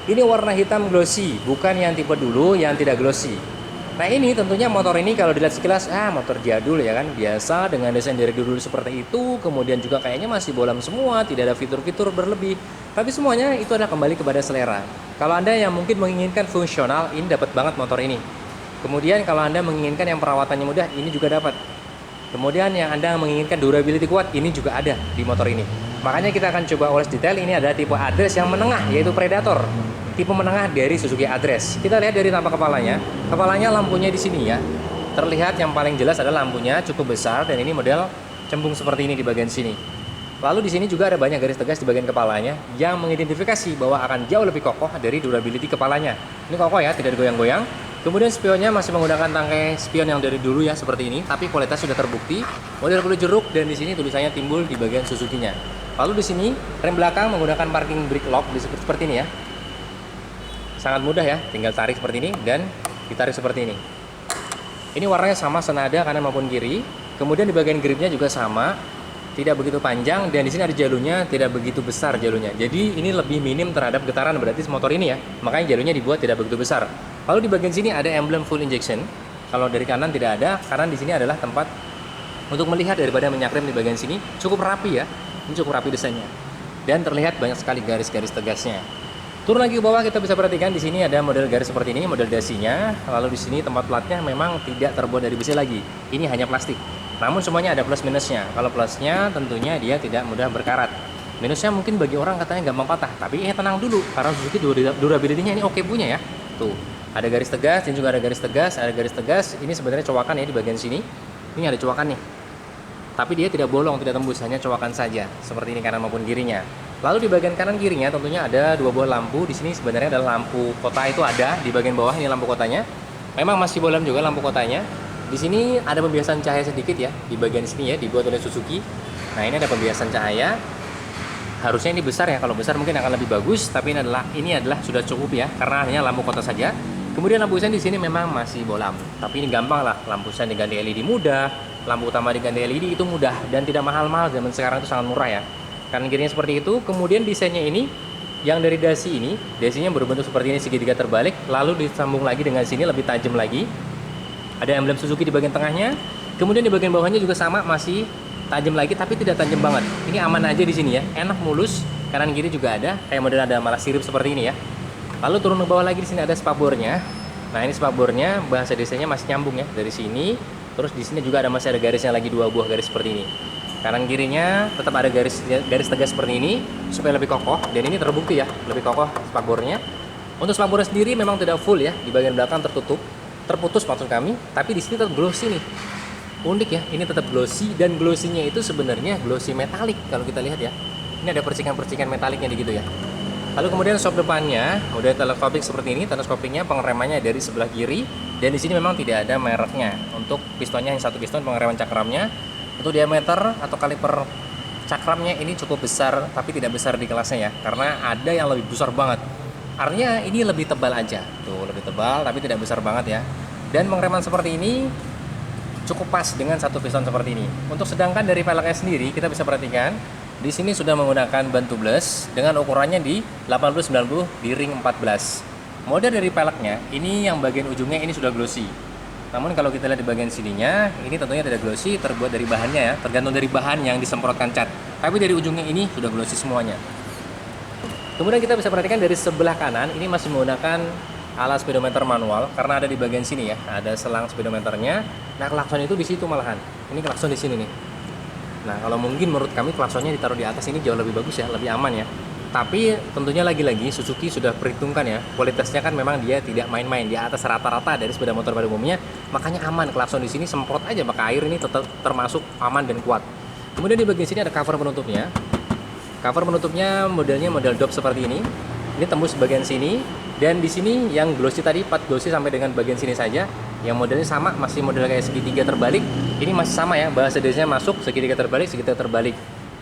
Ini warna hitam glossy, bukan yang tipe dulu yang tidak glossy. Nah ini tentunya motor ini kalau dilihat sekilas, motor jadul ya kan, biasa dengan desain dari dulu seperti itu, kemudian juga kayaknya masih bolam semua, tidak ada fitur-fitur berlebih. Tapi semuanya itu adalah kembali kepada selera. Kalau Anda yang mungkin menginginkan fungsional, ini dapat banget motor ini. Kemudian kalau Anda menginginkan yang perawatannya mudah, ini juga dapat. Kemudian yang Anda menginginkan durability kuat, ini juga ada di motor ini. Makanya kita akan coba ulas detail, ini adalah tipe Address yang menengah, yaitu Predator. Tipe menengah dari Suzuki Address. Kita lihat dari tampak kepalanya. Kepalanya lampunya di sini ya. Terlihat yang paling jelas adalah lampunya cukup besar dan ini model cembung seperti ini di bagian sini. Lalu di sini juga ada banyak garis tegas di bagian kepalanya yang mengidentifikasi bahwa akan jauh lebih kokoh dari durability kepalanya. Ini kokoh ya, tidak digoyang-goyang. Kemudian spionnya masih menggunakan tangkai spion yang dari dulu ya seperti ini, tapi kualitas sudah terbukti. Model kulit jeruk dan di sini tulisannya timbul di bagian Suzuki-nya. Lalu di sini rem belakang menggunakan parking brake lock seperti ini ya. Sangat mudah ya, tinggal tarik seperti ini dan ditarik seperti ini. Ini warnanya sama senada kanan maupun kiri. Kemudian di bagian gripnya juga sama, tidak begitu panjang dan di sini ada jalurnya tidak begitu besar jalurnya. Jadi ini lebih minim terhadap getaran berarti motor ini ya. Makanya jalurnya dibuat tidak begitu besar. Lalu di bagian sini ada emblem full injection. Kalau dari kanan tidak ada, karena di sini adalah tempat untuk melihat daripada minyak rem di bagian sini. Cukup rapi ya. Ini cukup rapi desainnya. Dan terlihat banyak sekali garis-garis tegasnya. Turun lagi ke bawah kita bisa perhatikan di sini ada model garis seperti ini, model dasinya. Lalu di sini tempat platnya memang tidak terbuat dari besi lagi. Ini hanya plastik. Namun semuanya ada plus minusnya. Kalau plusnya tentunya dia tidak mudah berkarat. Minusnya mungkin bagi orang katanya gampang patah, tapi tenang dulu karena Suzuki durability-nya ini oke punya ya. Tuh, ada garis tegas dan juga ada garis tegas, ada garis tegas. Ini sebenarnya cowakan ya di bagian sini. Ini ada cowakan nih. Tapi dia tidak bolong, tidak tembus, hanya cowakan saja. Seperti ini kanan maupun kirinya. Lalu di bagian kanan kirinya tentunya ada dua buah lampu. Di sini sebenarnya ada lampu kota itu ada di bagian bawah ini lampu kotanya. Memang masih bolam juga lampu kotanya. Di sini ada pembiasan cahaya sedikit ya di bagian sini ya, dibuat oleh Suzuki. Nah ini ada pembiasan cahaya. Harusnya ini besar ya. Kalau besar mungkin akan lebih bagus. Tapi ini adalah sudah cukup ya karena hanya lampu kota saja. Kemudian lampu sen di sini memang masih bolam. Tapi ini gampang lah. Lampu sen diganti LED mudah. Lampu utama diganti LED itu mudah dan tidak mahal-mahal. Zaman sekarang itu sangat murah ya. Kanan kirinya seperti itu. Kemudian desainnya ini yang dari dasi ini, dasinya berbentuk seperti ini segitiga terbalik, lalu disambung lagi dengan sini lebih tajam lagi. Ada emblem Suzuki di bagian tengahnya. Kemudian di bagian bawahnya juga sama, masih tajam lagi tapi tidak tajam banget. Ini aman aja di sini ya, enak mulus. Kanan kiri juga ada, kayak model ada malah sirip seperti ini ya. Lalu turun ke bawah lagi di sini ada spakbornya. Nah ini spakbornya bahasa desainnya masih nyambung ya dari sini. Terus di sini juga masih ada garisnya lagi dua buah garis seperti ini. Kanan kirinya tetap ada garis tegas seperti ini supaya lebih kokoh dan ini terbukti ya lebih kokoh spakbornya. Untuk spakbornya sendiri memang tidak full ya, di bagian belakang terputus maksud kami, tapi di sini tetap glossy nih. Unik ya, ini tetap glossy dan glossy-nya itu sebenarnya glossy metalik kalau kita lihat ya. Ini ada percikan-percikan metaliknya di gitu ya. Lalu kemudian shock depannya udah teleskopik seperti ini, teleskopiknya pengeremannya dari sebelah kiri dan di sini memang tidak ada mereknya. Untuk pistonnya yang satu piston pengereman cakramnya. Untuk diameter atau kaliper cakramnya ini cukup besar tapi tidak besar di kelasnya ya karena ada yang lebih besar banget. Artinya ini lebih tebal aja. Tuh, lebih tebal tapi tidak besar banget ya. Dan pengereman seperti ini cukup pas dengan satu piston seperti ini. Untuk sedangkan dari peleknya sendiri kita bisa perhatikan di sini sudah menggunakan ban tubeless dengan ukurannya di 80-90 di ring 14. Model dari peleknya ini yang bagian ujungnya ini sudah glossy. Namun kalau kita lihat di bagian sininya, ini tentunya tidak glossy, terbuat dari bahannya ya, tergantung dari bahan yang disemprotkan cat. Tapi dari ujungnya ini sudah glossy semuanya. Kemudian kita bisa perhatikan dari sebelah kanan, ini masih menggunakan alat speedometer manual, karena ada di bagian sini ya, ada selang speedometernya. Nah klakson itu di situ malahan, ini klakson di sini nih. Nah kalau mungkin menurut kami klaksonnya ditaruh di atas ini jauh lebih bagus ya, lebih aman ya. Tapi tentunya lagi-lagi Suzuki sudah perhitungkan ya, kualitasnya kan memang dia tidak main-main, di atas rata-rata dari sepeda motor pada umumnya, makanya aman. Klakson di sini semprot aja pakai air ini tetap termasuk aman dan kuat. Kemudian di bagian sini ada cover penutupnya. Cover penutupnya modelnya model dop seperti ini. Ini tembus bagian sini dan di sini yang glossy tadi, part glossy sampai dengan bagian sini saja. Yang modelnya sama, masih model kayak segitiga terbalik. Ini masih sama ya, bahasa desainnya masuk segitiga terbalik.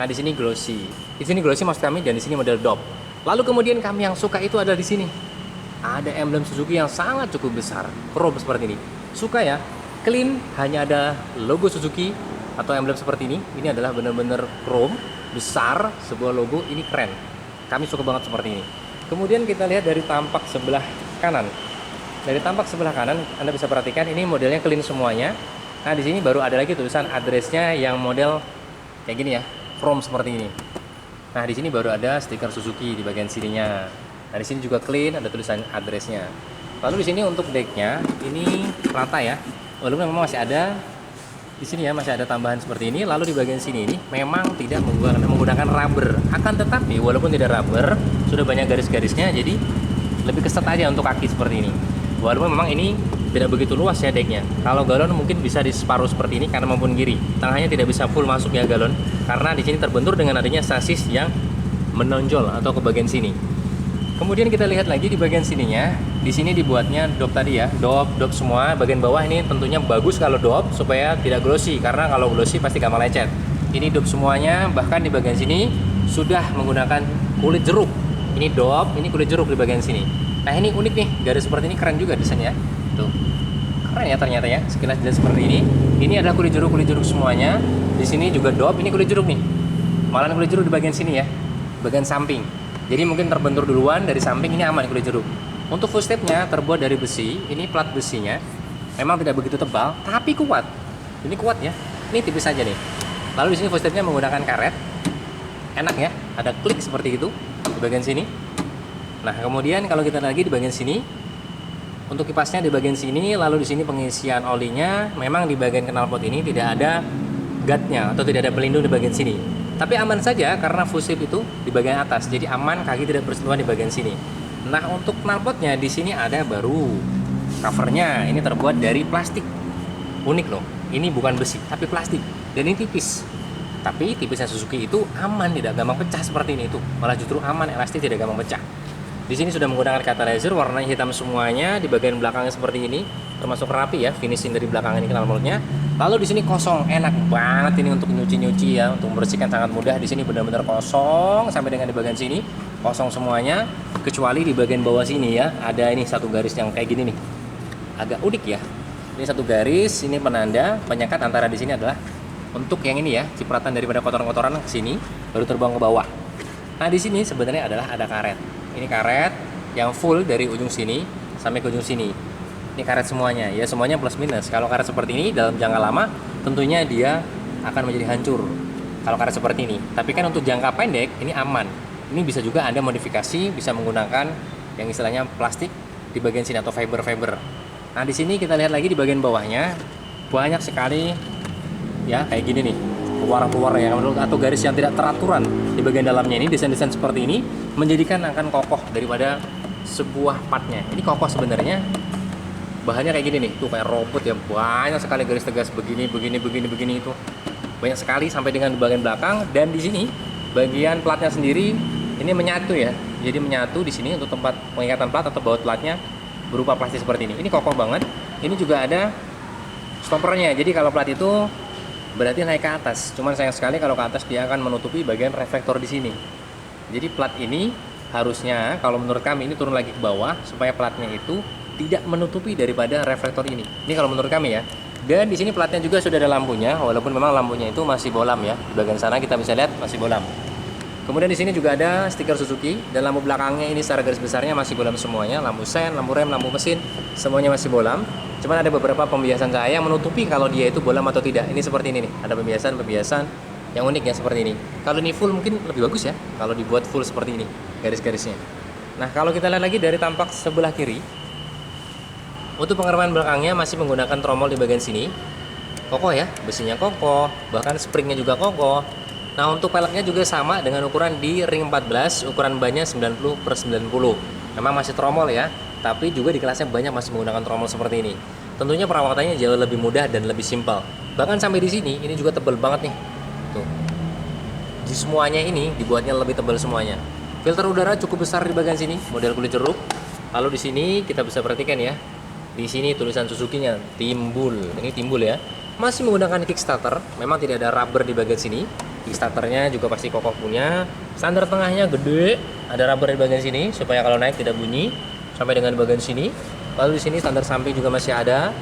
Nah di sini glossy. Di sini glossy maksud kami dan di sini model dop. Lalu kemudian kami yang suka itu adalah di sini. Ada emblem Suzuki yang sangat cukup besar, chrome seperti ini. Suka ya? Clean, hanya ada logo Suzuki atau emblem seperti ini. Ini adalah benar-benar chrome besar, sebuah logo ini keren. Kami suka banget seperti ini. Kemudian kita lihat dari tampak sebelah kanan. Dari tampak sebelah kanan, Anda bisa perhatikan ini modelnya clean semuanya. Nah, di sini baru ada lagi tulisan addressnya yang model kayak gini ya, from seperti ini. Nah, di sini baru ada stiker Suzuki di bagian sininya. Nah, di sini juga clean, ada tulisan addressnya. Lalu di sini untuk decknya ini rata ya, walaupun memang masih ada di sini ya, masih ada tambahan seperti ini. Lalu di bagian sini ini memang tidak menggunakan rubber. Akan tetapi walaupun tidak rubber, sudah banyak garis-garisnya, jadi lebih keset aja untuk kaki seperti ini. Walaupun memang ini tidak begitu luas ya decknya. Kalau galon mungkin bisa di separuh seperti ini kanan maupun kiri. Tengahnya tidak bisa full masuk ya galon, karena di sini terbentur dengan adanya sasis yang menonjol atau ke bagian sini. Kemudian kita lihat lagi di bagian sininya. Di sini dibuatnya dop tadi ya, dop semua. Bagian bawah ini tentunya bagus kalau dop supaya tidak glossy, karena kalau glossy pasti gampang lecet. Ini dop semuanya, bahkan di bagian sini sudah menggunakan kulit jeruk. Ini dop, ini kulit jeruk di bagian sini. Nah, ini unik nih, garis seperti ini keren juga desainnya. Tuh. Keren ya ternyata ya, sekilas jelas seperti ini. Ini adalah kulit jeruk semuanya. Di sini juga dop, ini kulit jeruk nih. Malahan kulit jeruk di bagian sini ya, bagian samping. Jadi mungkin terbentur duluan dari samping, ini aman kulit jeruk. Untuk full stepnya terbuat dari besi, ini plat besinya. Memang tidak begitu tebal, tapi kuat. Ini kuat ya. Ini tipis saja nih. Lalu di sini full stepnya menggunakan karet. Enak ya, ada klik seperti itu di bagian sini. Nah, kemudian kalau kita lagi di bagian sini, untuk kipasnya di bagian sini, lalu di sini pengisian olinya. Memang di bagian knalpot ini tidak ada guardnya atau tidak ada pelindung di bagian sini. Tapi aman saja karena full step itu di bagian atas, jadi aman, kaki tidak bersentuhan di bagian sini. Nah, untuk knalpotnya di sini ada baru covernya. Ini terbuat dari plastik. Unik loh. Ini bukan besi, tapi plastik. Dan ini tipis. Tapi tipisnya Suzuki itu aman, tidak gampang pecah seperti ini tuh. Malah justru aman, elastis, tidak gampang pecah. Di sini sudah menggunakan catalyzer, warnanya hitam semuanya. Di bagian belakangnya seperti ini, termasuk rapi ya, finishing dari belakang ini knalpotnya. Lalu di sini kosong, enak banget ini untuk nyuci-nyuci ya, untuk membersihkan sangat mudah. Di sini benar-benar kosong sampai dengan di bagian sini, kosong semuanya. Kecuali di bagian bawah sini ya, ada ini satu garis yang kayak gini nih, agak unik ya. Ini satu garis, ini penanda penyekat antara di sini adalah untuk yang ini ya, cipratan daripada kotoran-kotoran ke sini, baru terbang ke bawah. Nah, di sini sebenarnya adalah ada karet. Ini karet yang full dari ujung sini sampai ke ujung sini. Ini karet semuanya, ya semuanya plus minus. Kalau karet seperti ini dalam jangka lama, tentunya dia akan menjadi hancur. Kalau karet seperti ini. Tapi kan untuk jangka pendek, ini aman. Ini bisa juga Anda modifikasi, bisa menggunakan yang istilahnya plastik di bagian sini atau fiber-fiber. Nah, di sini kita lihat lagi di bagian bawahnya, banyak sekali ya kayak gini nih. Pewarna-pewarna yang atau garis yang tidak teraturan di bagian dalamnya ini, desain-desain seperti ini menjadikan akan kokoh daripada sebuah partnya. Ini kokoh sebenarnya, bahannya kayak gini nih, tuh kayak robot ya, banyak sekali garis tegas begini itu banyak sekali sampai dengan bagian belakang. Dan di sini bagian platnya sendiri ini menyatu ya, jadi menyatu di sini untuk tempat pengikatan plat atau baut platnya berupa plastik seperti ini. Ini kokoh banget. Ini juga ada stoppernya, jadi kalau plat itu berarti naik ke atas. Cuman sayang sekali kalau ke atas dia akan menutupi bagian reflektor di sini. Jadi plat ini harusnya kalau menurut kami ini turun lagi ke bawah supaya platnya itu tidak menutupi daripada reflektor ini. Ini kalau menurut kami ya. Dan di sini platnya juga sudah ada lampunya, walaupun memang lampunya itu masih bolam ya. Di bagian sana kita bisa lihat masih bolam. Kemudian di sini juga ada stiker Suzuki dan lampu belakangnya ini secara garis besarnya masih bolam semuanya. Lampu sen, lampu rem, lampu mesin semuanya masih bolam. Cuman ada beberapa pembiasan cahaya yang menutupi kalau dia itu bolam atau tidak. Ini seperti ini nih, ada pembiasan yang unik ya seperti ini. Kalau ini full mungkin lebih bagus ya, kalau dibuat full seperti ini garis-garisnya. Nah, kalau kita lihat lagi dari tampak sebelah kiri, untuk pengereman belakangnya masih menggunakan tromol di bagian sini. Kokoh ya, besinya kokoh, bahkan springnya juga kokoh. Nah, untuk peleknya juga sama dengan ukuran di ring 14, ukuran bannya 90/90. Memang masih tromol ya, tapi juga di kelasnya banyak masih menggunakan tromol seperti ini. Tentunya perawatannya jauh lebih mudah dan lebih simpel. Bahkan sampai di sini ini juga tebal banget nih. Tuh. Di semuanya ini dibuatnya lebih tebal semuanya. Filter udara cukup besar di bagian sini, model kulit jeruk. Lalu di sini kita bisa perhatikan ya. Di sini tulisan Suzuki-nya timbul. Ini timbul ya. Masih menggunakan kickstarter, memang tidak ada rubber di bagian sini. Kickstarternya juga pasti kokoh punya. Standar tengahnya gede, ada rubber di bagian sini supaya kalau naik tidak bunyi. Sampai dengan bagian sini. Lalu di sini standar samping juga masih ada.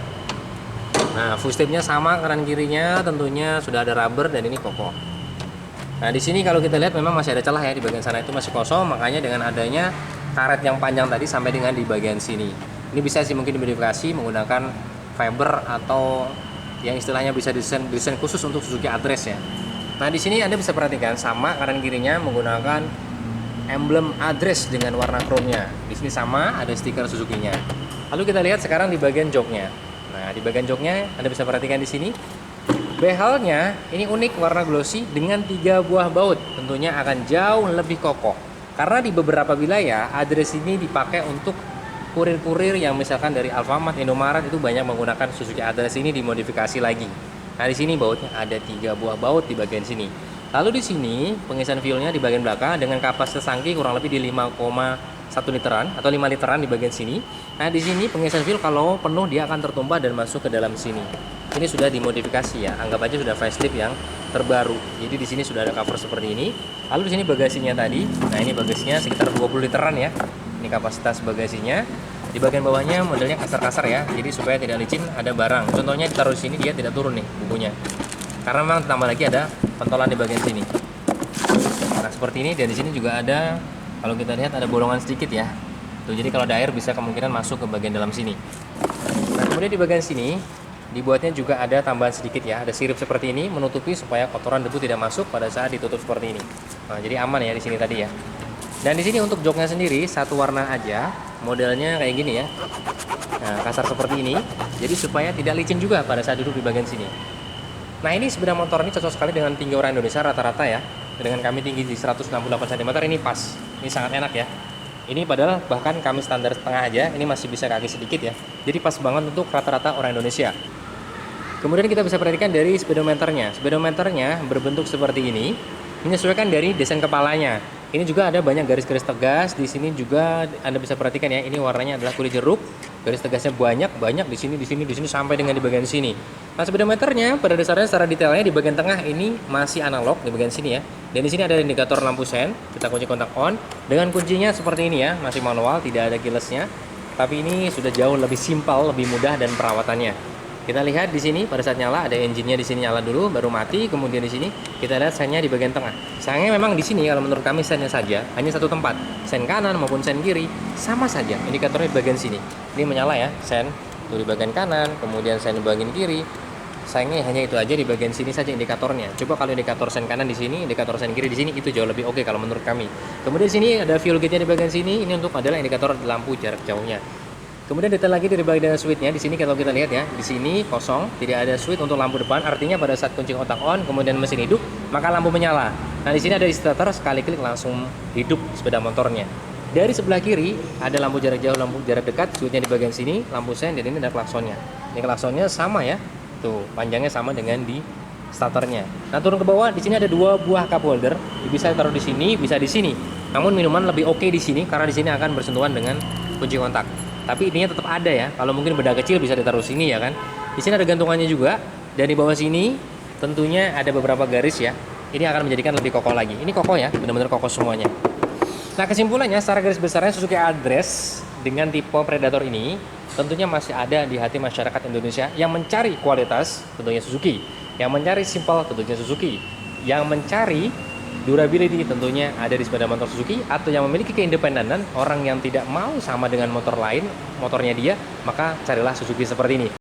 Nah, full stepnya sama kanan kirinya, tentunya sudah ada rubber dan ini kokoh. Nah, di sini kalau kita lihat memang masih ada celah ya, di bagian sana itu masih kosong, makanya dengan adanya karet yang panjang tadi sampai dengan di bagian sini. Ini bisa sih mungkin dimodifikasi menggunakan fiber atau yang istilahnya bisa desain khusus untuk Suzuki Address ya. Nah di sini Anda bisa perhatikan sama kanan kirinya menggunakan emblem Address dengan warna chrome-nya. Di sini sama ada stiker Suzuki-nya. Lalu kita lihat sekarang di bagian joknya. Nah di bagian joknya Anda bisa perhatikan di sini. Behelnya ini unik warna glossy dengan 3 buah baut, tentunya akan jauh lebih kokoh. Karena di beberapa wilayah Address ini dipakai untuk kurir-kurir yang misalkan dari Alfamart, Indomaret itu banyak menggunakan Suzuki Address ini dimodifikasi lagi. Nah di sini bautnya ada 3 buah baut di bagian sini. Lalu di sini pengisian fuelnya di bagian belakang dengan kapasitas tangki kurang lebih di 5,1 literan atau 5 literan di bagian sini. Nah di sini pengisian fuel kalau penuh dia akan tertumpah dan masuk ke dalam sini. Ini sudah dimodifikasi ya, anggap aja sudah facelift yang terbaru. Jadi di sini sudah ada cover seperti ini. Lalu di sini bagasinya tadi, nah ini bagasinya sekitar 20 literan ya. Ini kapasitas bagasinya. Di bagian bawahnya modelnya kasar-kasar ya, jadi supaya tidak licin ada barang. Contohnya ditaruh di sini dia tidak turun nih bukunya. Karena memang tambah lagi ada pentolan di bagian sini. Nah seperti ini, dan di sini juga ada, kalau kita lihat ada bolongan sedikit ya. Tuh, jadi kalau ada air bisa kemungkinan masuk ke bagian dalam sini. Nah kemudian di bagian sini dibuatnya juga ada tambahan sedikit ya, ada sirip seperti ini menutupi supaya kotoran debu tidak masuk pada saat ditutup seperti ini. Nah, jadi aman ya di sini tadi ya. Dan di sini untuk joknya sendiri satu warna aja, modelnya kayak gini ya. Nah, kasar seperti ini, jadi supaya tidak licin juga pada saat duduk di bagian sini. Nah, ini sepeda motor ini cocok sekali dengan tinggi orang Indonesia rata-rata ya. Dengan kami tinggi di 168 cm ini pas. Ini sangat enak ya. Ini padahal bahkan kami standar setengah aja, ini masih bisa kaki sedikit ya. Jadi pas banget untuk rata-rata orang Indonesia. Kemudian kita bisa perhatikan dari speedometernya. Speedometernya berbentuk seperti ini, menyesuaikan dari desain kepalanya. Ini juga ada banyak garis-garis tegas. Di sini juga Anda bisa perhatikan ya, ini warnanya adalah kulit jeruk. Garis tegasnya banyak di sini sampai dengan di bagian sini. Nah, speedometernya pada dasarnya secara detailnya di bagian tengah ini masih analog di bagian sini ya. Dan di sini ada indikator lampu sen. Kita kunci kontak on. Dengan kuncinya seperti ini ya, masih manual, tidak ada keyless-nya. Tapi ini sudah jauh lebih simpel, lebih mudah dan perawatannya. Kita lihat di sini pada saat nyala ada engine-nya di sini nyala dulu baru mati, kemudian di sini kita lihat sen-nya di bagian tengah. Sayangnya memang di sini kalau menurut kami sen-nya saja hanya satu tempat. Sen kanan maupun sen kiri sama saja. Indikatornya di bagian sini. Ini menyala ya, sen tuh di bagian kanan, kemudian sen di bagian kiri. Sayangnya hanya itu aja di bagian sini saja indikatornya. Coba kalau indikator sen kanan di sini, indikator sen kiri di sini itu jauh lebih oke kalau menurut kami. Kemudian di sini ada fuel gauge-nya di bagian sini, ini untuk adalah indikator lampu jarak jauhnya. Kemudian detail lagi dari bagian switch-nya di sini kalau kita lihat ya, di sini kosong, tidak ada switch untuk lampu depan. Artinya pada saat kunci kontak on, kemudian mesin hidup, maka lampu menyala. Nah di sini ada starter, sekali klik langsung hidup sepeda motornya. Dari sebelah kiri ada lampu jarak jauh, lampu jarak dekat, switch-nya di bagian sini, lampu sen, dan ini ada klaksonnya. Ini klaksonnya sama ya, tuh panjangnya sama dengan di starternya. Nah turun ke bawah, di sini ada 2 buah cup holder, bisa taruh di sini, bisa di sini. Namun minuman lebih oke di sini karena di sini akan bersentuhan dengan kunci kontak. Tapi intinya tetap ada ya. Kalau mungkin benda kecil bisa ditaruh sini ya kan. Di sini ada gantungannya juga. Dan di bawah sini tentunya ada beberapa garis ya. Ini akan menjadikan lebih kokoh lagi. Ini kokoh ya, benar-benar kokoh semuanya. Nah kesimpulannya secara garis besarnya Suzuki Address dengan tipe Predator ini tentunya masih ada di hati masyarakat Indonesia yang mencari kualitas, tentunya Suzuki. Yang mencari simpel, tentunya Suzuki. Yang mencari durability tentunya ada di sepeda motor Suzuki, atau yang memiliki keindependenan, orang yang tidak mau sama dengan motor lain, motornya dia, maka carilah Suzuki seperti ini.